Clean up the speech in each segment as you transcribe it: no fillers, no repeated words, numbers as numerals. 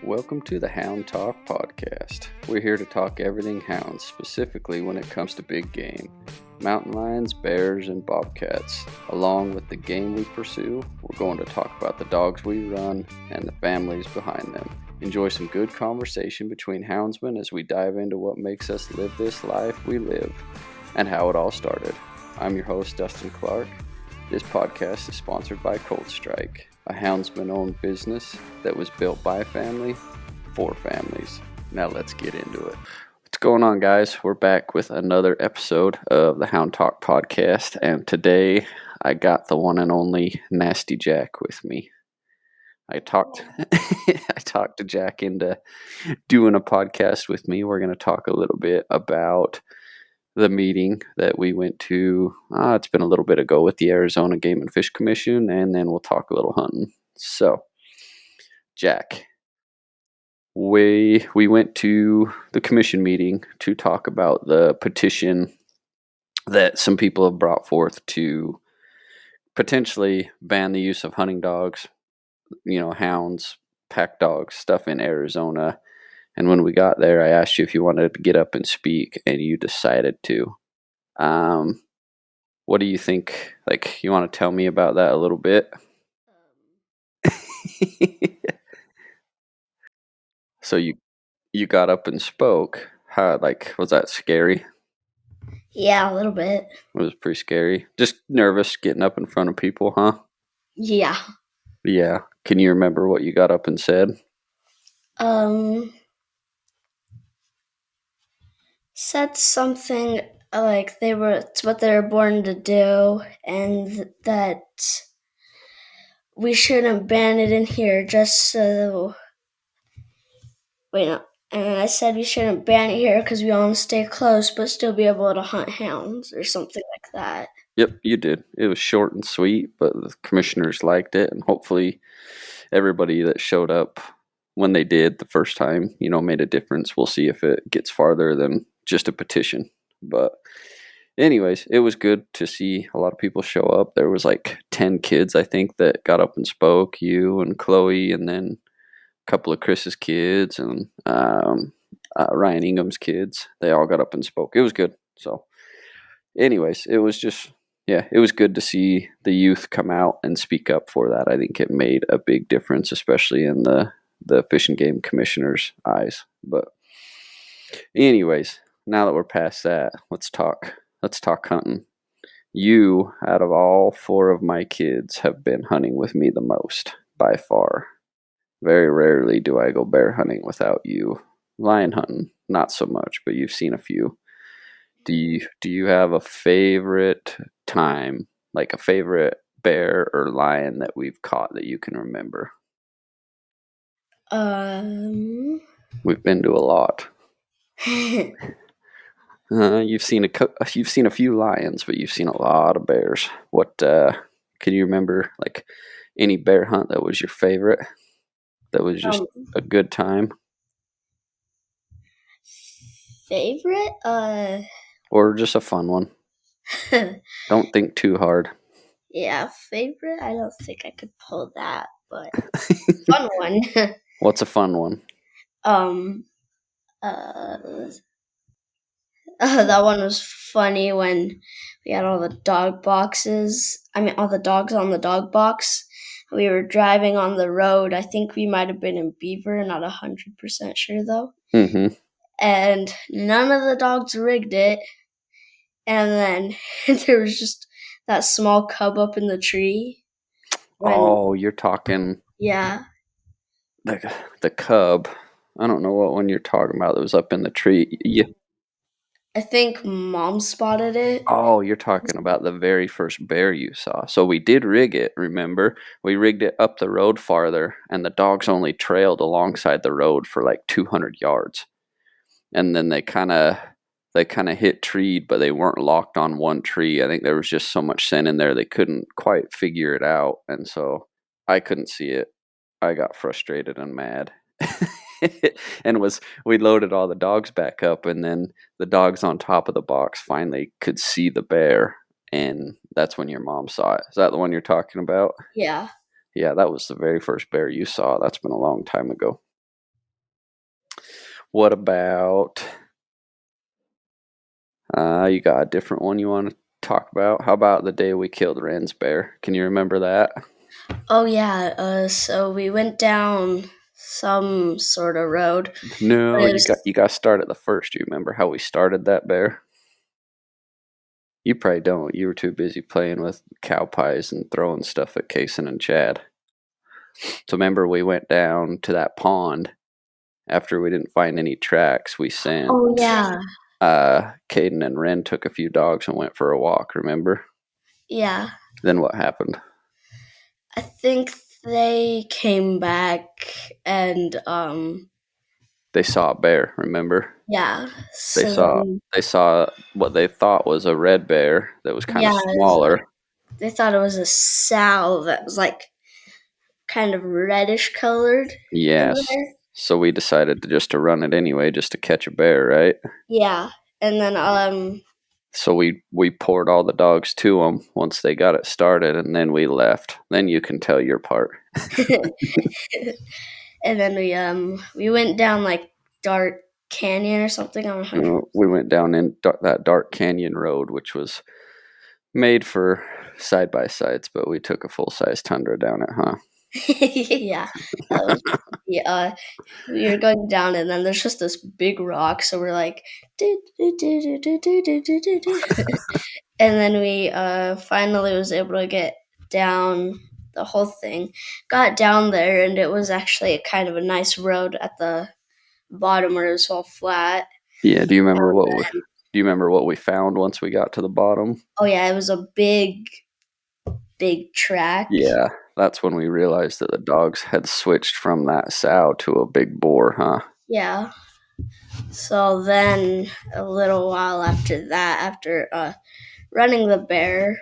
Welcome to the Hound Talk podcast. We're here to talk everything hounds, specifically when it comes to big game. Mountain lions, bears, and bobcats. Along with the game we pursue, we're going to talk about the dogs we run and the families behind them. Enjoy some good conversation between houndsmen as we dive into what makes us live this life we live and how it all started. I'm your host, Dustin Clark. This podcast is sponsored by Cold Strike, a houndsman-owned business that was built by a family for families. Now let's get into it. What's going on, guys? We're back with another episode of the Hound Talk podcast, and today I got the one and only Nasty Jack with me. I talked to Jack into doing a podcast with me. We're going to talk a little bit about the meeting that we went to. It's been a little bit ago with the Arizona Game and Fish Commission, and then we'll talk a little hunting. So, Jack, we went to the commission meeting to talk about the petition that some people have brought forth to potentially ban the use of hunting dogs, hounds, pack dogs, stuff in Arizona. And when we got there, I asked you if you wanted to get up and speak, and you decided to. What do you think? You want to tell me about that a little bit? So you got up and spoke. How, was that scary? Yeah, a little bit. It was pretty scary. Just nervous getting up in front of people, huh? Yeah. Yeah. Can you remember what you got up and said? Said something like it's what they were born to do, and that we shouldn't ban it in here just so. Wait, no. And I said we shouldn't ban it here because we want to stay close but still be able to hunt hounds or something like that. Yep, you did. It was short and sweet, but the commissioners liked it, and hopefully everybody that showed up when they did the first time, made a difference. We'll see if it gets farther than just a petition. But anyways, it was good to see a lot of people show up. There was 10 kids, I think, that got up and spoke. You and Chloe, and then a couple of Chris's kids, and Ryan Ingham's kids. They all got up and spoke. It was good. So anyways, it was just, it was good to see the youth come out and speak up for that. I think it made a big difference, especially in the Fish and Game Commissioner's eyes. But anyways, now that we're past that, let's talk hunting. You, out of all 4 of my kids, have been hunting with me the most, by far. Very rarely do I go bear hunting without you. Lion hunting, not so much, but you've seen a few. Do you have a favorite time, like a favorite bear or lion that we've caught that you can remember? We've been to a lot. You've seen a few lions, but you've seen a lot of bears. What can you remember? Any bear hunt that was your favorite? That was just a good time. Favorite? Or just a fun one. Don't think too hard. Yeah, favorite? I don't think I could pull that, but fun one. What's a fun one? That one was funny when we had all the dog boxes. All the dogs on the dog box. We were driving on the road. I think we might have been in Beaver, not 100% sure though. Mm-hmm. And none of the dogs rigged it. And then there was just that small cub up in the tree. You're talking... Yeah. The cub. I don't know what one you're talking about that was up in the tree. Yeah. I think Mom spotted it. Oh, you're talking about the very first bear you saw. So we did rig it, remember? We rigged it up the road farther, and the dogs only trailed alongside the road for 200 yards. And then they kind of hit treed, but they weren't locked on one tree. I think there was just so much scent in there they couldn't quite figure it out, and so I couldn't see it. I got frustrated and mad. And we loaded all the dogs back up, and then the dogs on top of the box finally could see the bear, and that's when your mom saw it. Is that the one you're talking about? Yeah. Yeah, that was the very first bear you saw. That's been a long time ago. What about you got a different one you want to talk about? How about the day we killed Ren's bear? Can you remember that? Oh yeah, so we went down some sort of road, but No, it you was got to start at the first. Do you remember how we started that bear? You probably don't. You were too busy playing with cow pies and throwing stuff at Kason and Chad. So remember we went down to that pond after we didn't find any tracks. We sent oh yeah, Caden and Ren took a few dogs and went for a walk, remember? yeah. Then what happened? I think they came back and They saw a bear, remember? yeah. They So saw then they saw what they thought was a red bear that was kind of yeah, it was smaller. they thought it was a sow that was like kind of reddish colored in Yes. there. So we decided to run it anyway, just to catch a bear, right? Yeah, and then So we poured all the dogs to them once they got it started, and then we left. Then you can tell your part. and then we went down like dark canyon or something. I'm not sure. We went down in that dark canyon road, which was made for side by sides, but we took a full size Tundra down it, huh? Yeah, that was yeah. We were going down, and then there's just this big rock. So we're like, "Do, do, do, do, do, do, do, do, do, do." And then we finally was able to get down the whole thing. Got down there, and it was actually a kind of a nice road at the bottom where it was all flat. Yeah. Do you remember what we found once we got to the bottom? Oh yeah, it was a big track. Yeah, that's when we realized that the dogs had switched from that sow to a big boar, huh? Yeah. So then a little while after that, after running the bear,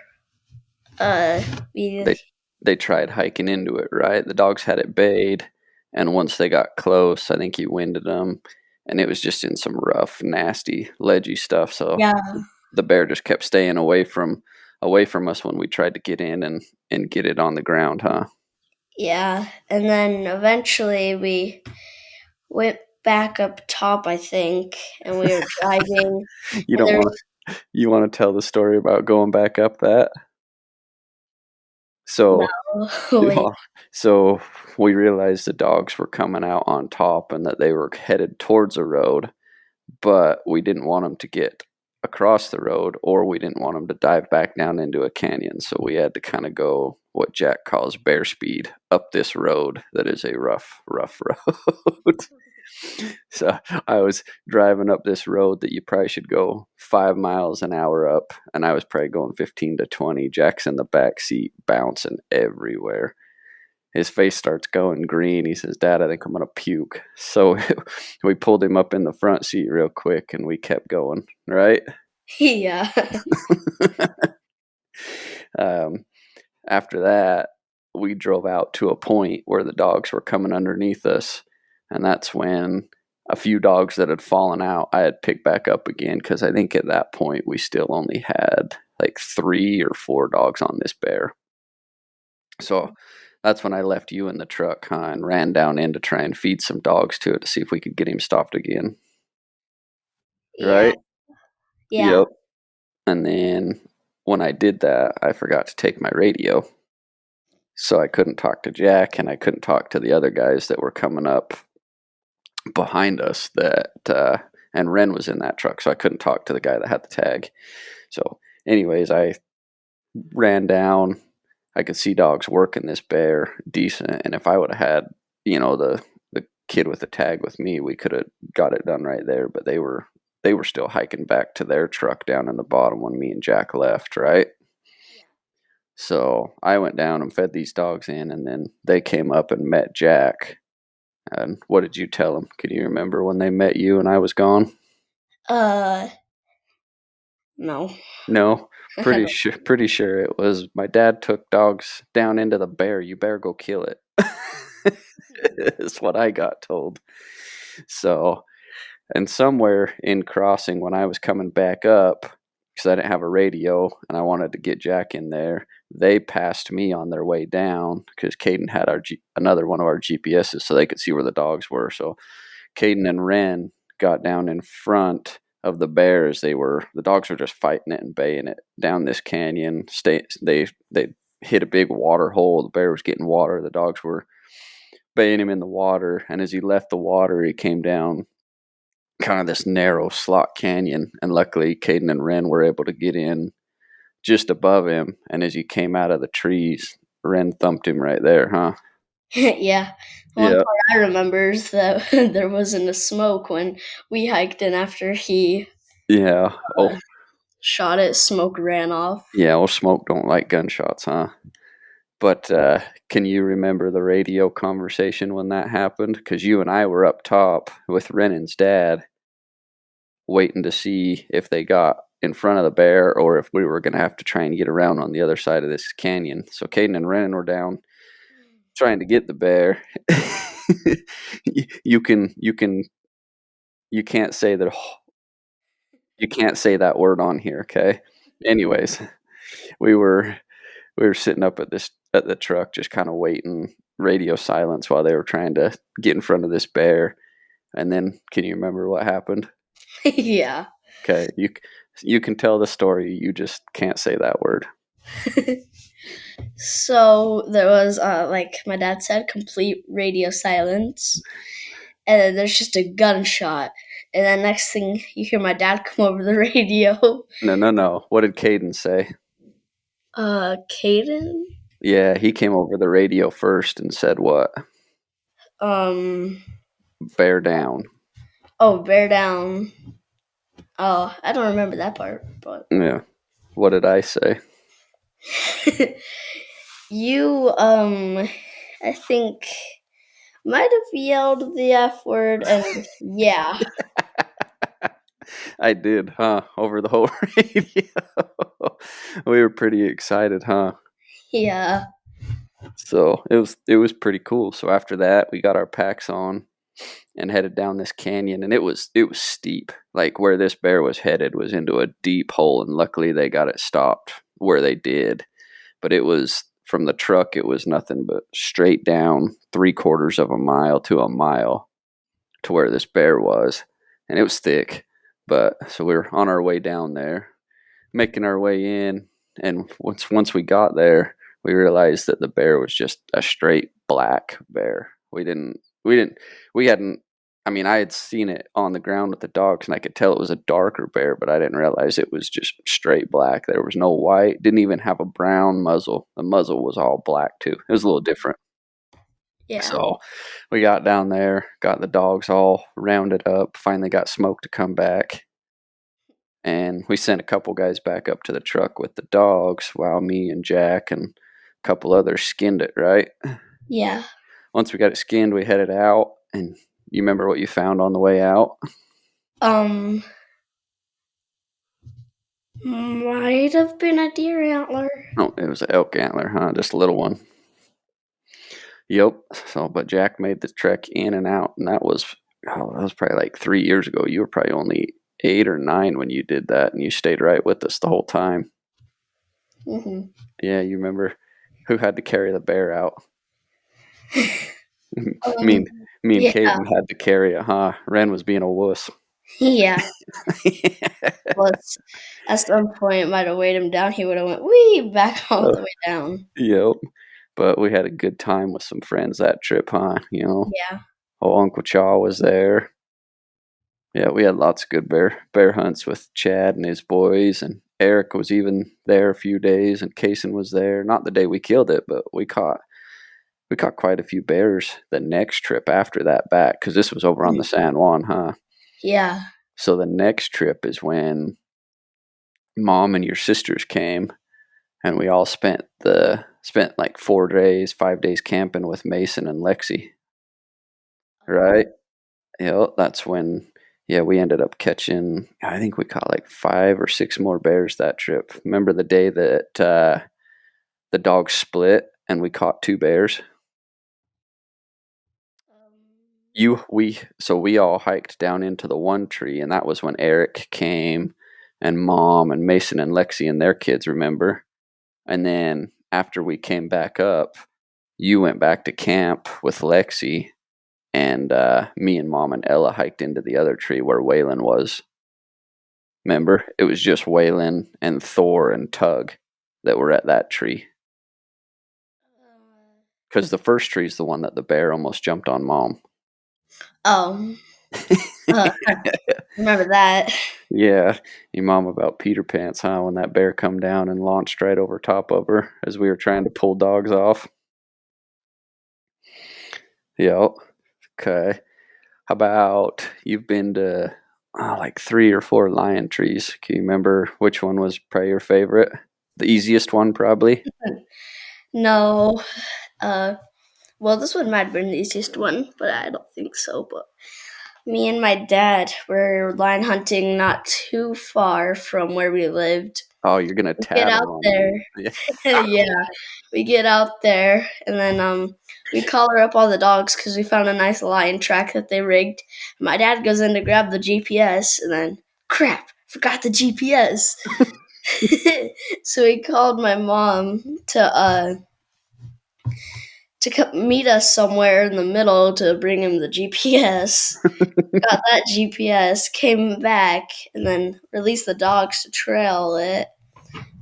uh, we They they tried hiking into it, right? The dogs had it bayed, and once they got close, I think he winded them, and it was just in some rough, nasty, ledgy stuff. So yeah the bear just kept staying away from us when we tried to get in and get it on the ground, huh? yeah, and then eventually we went back up top, I think, and we were driving, You and don't there's want to you want to tell the story about going back up that? no So wait, well, so we realized the dogs were coming out on top and that they were headed towards a road, but we didn't want them to get across the road or we didn't want them to dive back down into a canyon. So we had to kind of go what Jack calls bear speed up this road that is a rough road. So I was driving up this road that you probably should go 5 miles an hour up, and I was probably going 15 to 20. Jack's in the back seat, bouncing everywhere. His face starts going green. He says, "Dad, I think I'm gonna puke." So we pulled him up in the front seat real quick, and we kept going. Right. yeah, Um, After that, we drove out to a point where the dogs were coming underneath us, and that's when a few dogs that had fallen out, I had picked back up again because I think at that point we still only had like 3 or 4 dogs on this bear. So that's when I left you in the truck, huh, and ran down in to try and feed some dogs to it to see if we could get him stopped again. yeah, Right? yeah, Yep. And then when I did that, I forgot to take my radio. So I couldn't talk to Jack and I couldn't talk to the other guys that were coming up behind us and Ren was in that truck, so I couldn't talk to the guy that had the tag. So anyways, I ran down. I could see dogs working this bear decent, and if I would have had, the kid with the tag with me, we could have got it done right there, but they were still hiking back to their truck down in the bottom when me and Jack left, right? So I went down and fed these dogs in, and then they came up and met Jack. And what did you tell them? Can you remember when they met you and I was gone? uh, no, No, I don't. pretty sure it was my dad took dogs down into the bear. You better go kill it. Is what I got told. So, and somewhere in crossing when I was coming back up, because I didn't have a radio and I wanted to get Jack in there, they passed me on their way down because Caden had another one of our GPSs so they could see where the dogs were. So Caden and Ren got down in front of the bears. The dogs were just fighting it and baying it down this canyon. They hit a big water hole. The bear was getting water. The dogs were baying him in the water, and as he left the water, he came down kind of this narrow slot canyon. And luckily, Caden and Ren were able to get in just above him. And as he came out of the trees, Ren thumped him right there, huh? Yeah. One Yeah. part I remember is that there wasn't a smoke when we hiked in after he Yeah. Oh, shot it. Smoke ran off. yeah. Well, smoke don't like gunshots, huh? But can you remember the radio conversation when that happened? Because you and I were up top with Renan's dad, waiting to see if they got in front of the bear or if we were going to have to try and get around on the other side of this canyon. So Caden and Renan were down trying to get the bear. you can you can't say that you can't say that word on here, okay? Anyways, we were we were sitting up at the truck just kind of waiting, radio silence while they were trying to get in front of this bear. And then can you remember what happened? Yeah. Okay, you can tell the story, you just can't say that word. So there was, like my dad said, complete radio silence, and then there's just a gunshot, and then next thing you hear my dad come over the radio. No. What did Caden say? Caden. Yeah, he came over the radio first and said what? Um. Bear down. Oh, bear down. Oh, I don't remember that part, but Yeah. What did I say? you, I think might have yelled the F word, and yeah. I did, huh? Over the whole radio. We were pretty excited, huh? Yeah. So it was pretty cool. So after that, we got our packs on and headed down this canyon, and it was steep. Like where this bear was headed was into a deep hole, and luckily they got it stopped where they did. But it was from the truck, it was nothing but straight down 3/4 of a mile to a mile to where this bear was, and it was thick. But so we were on our way down there, making our way in, and once we got there, we realized that the bear was just a straight black bear. We hadn't. I mean, I had seen it on the ground with the dogs, and I could tell it was a darker bear, but I didn't realize it was just straight black. There was no white. Didn't even have a brown muzzle. The muzzle was all black too. It was a little different. Yeah. So we got down there, got the dogs all rounded up, finally got Smoke to come back. And we sent a couple guys back up to the truck with the dogs while me and Jack and a couple others skinned it, right? Yeah. Once we got it skinned, we headed out. And you remember what you found on the way out? Might have been a deer antler. Oh, it was an elk antler, huh? Just a little one. Yep. So, but Jack made the trek in and out, and that was probably like 3 years ago. You were probably only 8 or 9 when you did that, and you stayed right with us the whole time. Mm-hmm. Yeah, you remember who had to carry the bear out? Um, me and yeah. Caden had to carry it, huh? Ren was being a wuss. Yeah. Plus, at some point, might have weighed him down. He would have went wee back all the way down. Yep. But we had a good time with some friends that trip, huh? You know, Yeah. oh, Uncle Chaw was there. Yeah, we had lots of good bear hunts with Chad and his boys, and Eric was even there a few days, and Kason was there. Not the day we killed it, but we caught quite a few bears the next trip after that back, because this was over on the San Juan, huh? Yeah. So the next trip is when Mom and your sisters came, and we all spent like 4 days, 5 days camping with Mason and Lexi, right? Yeah, that's when. Yeah, we ended up catching. I think we caught like 5 or 6 more bears that trip. Remember the day that the dogs split and we caught 2 bears? We all hiked down into the one tree, and that was when Eric came, and Mom and Mason and Lexi and their kids. Remember? And then after we came back up, you went back to camp with Lexi, and me and Mom and Ella hiked into the other tree where Waylon was. Remember, it was just Waylon and Thor and Tug that were at that tree. Because the first tree is the one that the bear almost jumped on Mom. Oh, I remember that. Yeah, your mom about Peter Pants, huh? When that bear come down and launched right over top of her as we were trying to pull dogs off. Yep. Okay. How about you've been to like 3 or 4 lion trees? Can you remember which one was probably your favorite? The easiest one, probably. No, uh, well, this one might have been the easiest one, but I don't think so. But me and my dad were lion hunting not too far from where we lived. Oh, you're gonna We get out tattle there. them. Yeah. Yeah, we get out there, and then we collar up all the dogs because we found a nice lion track that they rigged. My dad goes in to grab the GPS, and then crap, forgot the GPS. So he called my mom to meet us somewhere in the middle to bring him the GPS. Got that GPS, came back, and then released the dogs to trail it.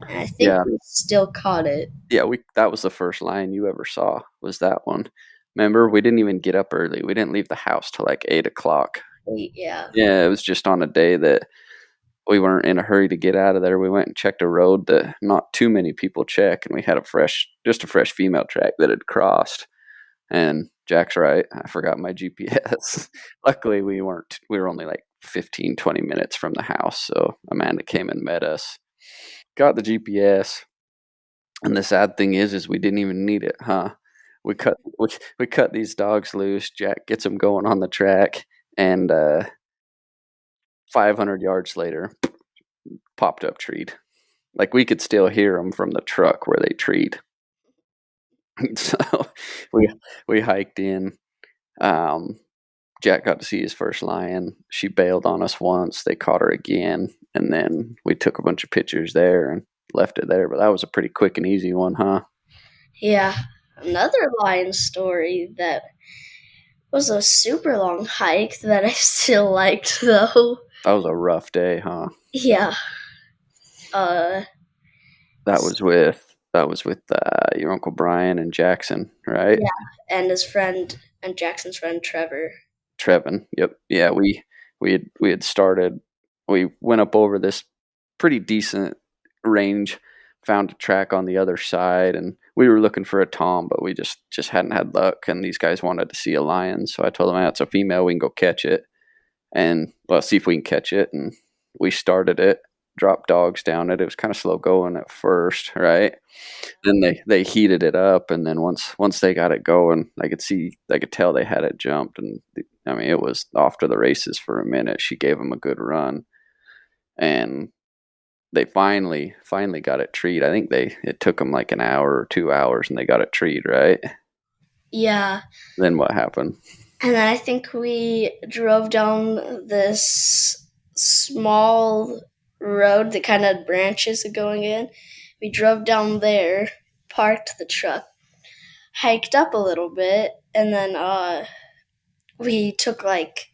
And I think Yeah. we still caught it. Yeah, we that was the first lion you ever saw, was that one. Remember, we didn't even get up early. We didn't leave the house till like 8 o'clock. Yeah. Yeah, it was just on a day that we weren't in a hurry to get out of there. We went and checked a road that not too many people check, and we had just a fresh female track that had crossed. And Jack's right, I forgot my GPS. Luckily, we were only like 15, 20 minutes from the house, so Amanda came and met us. Got the GPS, and the sad thing is we didn't even need it, huh? We cut these dogs loose. Jack gets them going on the track, and 500 yards later, popped up treed. Like we could still hear them from the truck where they treed. So we we hiked in. Um, Jack got to see his first lion. She bailed on us once. They caught her again, and then we took a bunch of pictures there and left it there. But that was a pretty quick and easy one, huh? Yeah. Another lion story that was a super long hike that I still liked though. That was a rough day, huh? Yeah. Uh That was with your uncle Brian and Jackson, right? yeah, and his friend and Jackson's friend Trevor. Trevin. Yep. Yeah, we had started. We went up over this pretty decent range, found a track on the other side, and we were looking for a tom, but we just hadn't had luck. And these guys wanted to see a lion, so I told them, "It's a female. We can go catch it, and well, see if we can catch it." And we started it. Dropped dogs down it. It was kind of slow going at first, right? Then they heated it up, and then once they got it going, I could tell they had it jumped, and I mean it was off to the races for a minute. She gave them a good run, and they finally got it treed. I think it took them like an hour or 2 hours, and they got it treed, right? Yeah. Then what happened? And then I think we drove down this small road that kind of branches going in. We drove down there, parked the truck, hiked up a little bit, and then we took like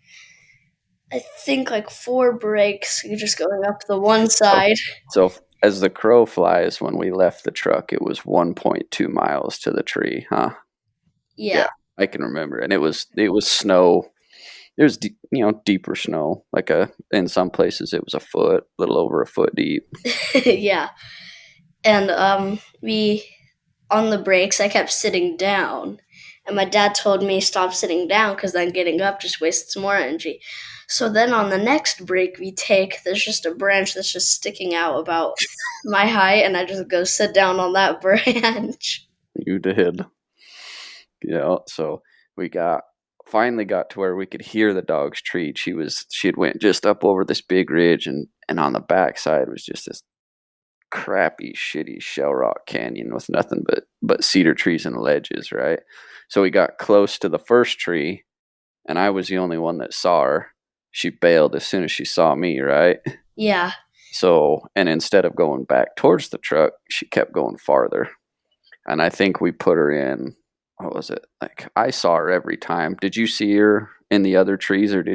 I think like 4 breaks just going up the one So, side. so as the crow flies, when we left the truck, it was 1.2 miles to the tree, huh? Yeah, Yeah. I can remember, and it was snow. It was deeper snow. In some places it was a foot, a little over a foot deep. Yeah. And we on the breaks I kept sitting down. And my dad told me stop sitting down because then getting up just wastes more energy. So then on the next break we take, there's just a branch that's just sticking out about my height, and I just go sit down on that branch. You did, So we finally got to where we could hear the dog's treat. She had went just up over this big ridge, and on the backside was just this crappy, shitty shell rock canyon with nothing but cedar trees and ledges, right? So we got close to the first tree, and I was the only one that saw her. She bailed as soon as she saw me, right? Yeah. So, and instead of going back towards the truck, she kept going farther. And I think we put her in, what was it? Like I saw her every time. Did you see her in the other trees or did